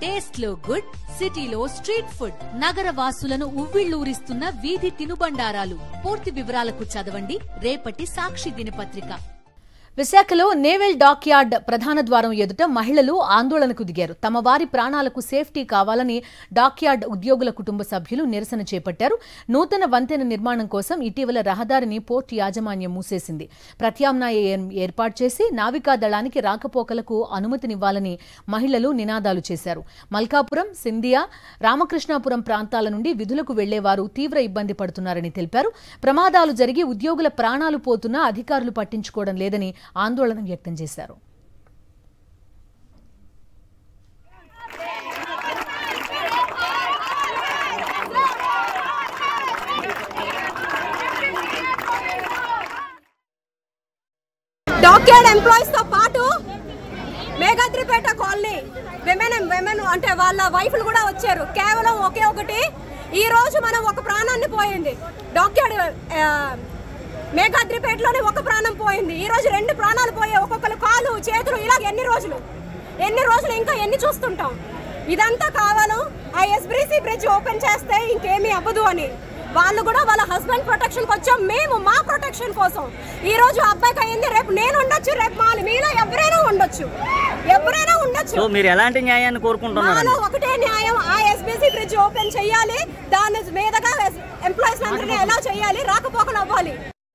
Taste లో good, సిటీలో street food, నగర వాసులను ఉవ్విళ్లూరిస్తున్న వీధి తినుబండారాలు. పూర్తి వివరాలకు చదవండి రేపటి సాక్షి దినపత్రిక. విశాఖలో నేవల్ డాక్ యార్డ్ ప్రధాన ద్వారం ఎదుట మహిళలు ఆందోళనకు దిగారు. తమ వారి ప్రాణాలకు సేఫ్టీ కావాలని డాక్ యార్డ్ ఉద్యోగుల కుటుంబ సభ్యులు నిరసన చేపట్టారు. నూతన వంతెన నిర్మాణం కోసం ఇటీవల రహదారిని పోర్టు యాజమాన్యం మూసేసింది. ప్రత్యామ్నాయ ఏర్పాటు చేసి నావికా దళానికి రాకపోకలకు అనుమతినివ్వాలని మహిళలు నినాదాలు చేశారు. మల్కాపురం, సింధియా, రామకృష్ణాపురం ప్రాంతాల నుండి విధులకు వెళ్లేవారు తీవ్ర ఇబ్బంది పడుతున్నారని తెలిపారు. ప్రమాదాలు జరిగి ఉద్యోగుల ప్రాణాలు పోతున్నా అధికారులు పట్టించుకోవడం లేదని ఆందోళన వ్యక్తం చేశారు. డాక్ యార్డ్ ఎంప్లాయీస్ తో పాటు మేఘాద్రిపేట కాలనీ విమెన్ అంటే వాళ్ళ వైఫ్లు కూడా వచ్చారు. కేవలం ఒకే ఒకటి, ఈ రోజు మనం ఒక ప్రాణాన్ని పోయింది. డాక్ యార్డ్ మేఘాద్రిపేటలోనే ఒక ప్రాణం పోయింది. ఈ రోజు 2 ప్రాణాలు పోయాయి. ఒక్కొక్కరు కాలు చేతులు, ఇలాగ ఎన్ని రోజులు ఇంకా ఎన్ని చూస్తుంటాం. ఇదంతా కావాలో ఆ ఎస్బీసీ బ్రిడ్జ్ ఓపెన్ చేస్తే ఇంకేమీ అవ్వదు అని వాళ్ళు కూడా వాళ్ళ హస్బెండ్ ప్రొటెక్షన్ వచ్చాం, మేము మా ప్రొటెక్షన్ కోసం. ఈ రోజు అబ్బాయికి అయింది, రేపు నేను ఉండొచ్చు, రేపు మీలో ఎవరైనా ఉండొచ్చు. మీరు ఎలాంటి న్యాయాన్ని కోరుకుంటున్నారు? ఒకటే న్యాయం, ఆ ఎస్బీసీ బ్రిడ్జ్ ఓపెన్ చేయాలి, దాని మీదగా ఎంప్లాయీస్ అందరినీ ఎలా చేయాలి, రాకపోకలు అవ్వాలి.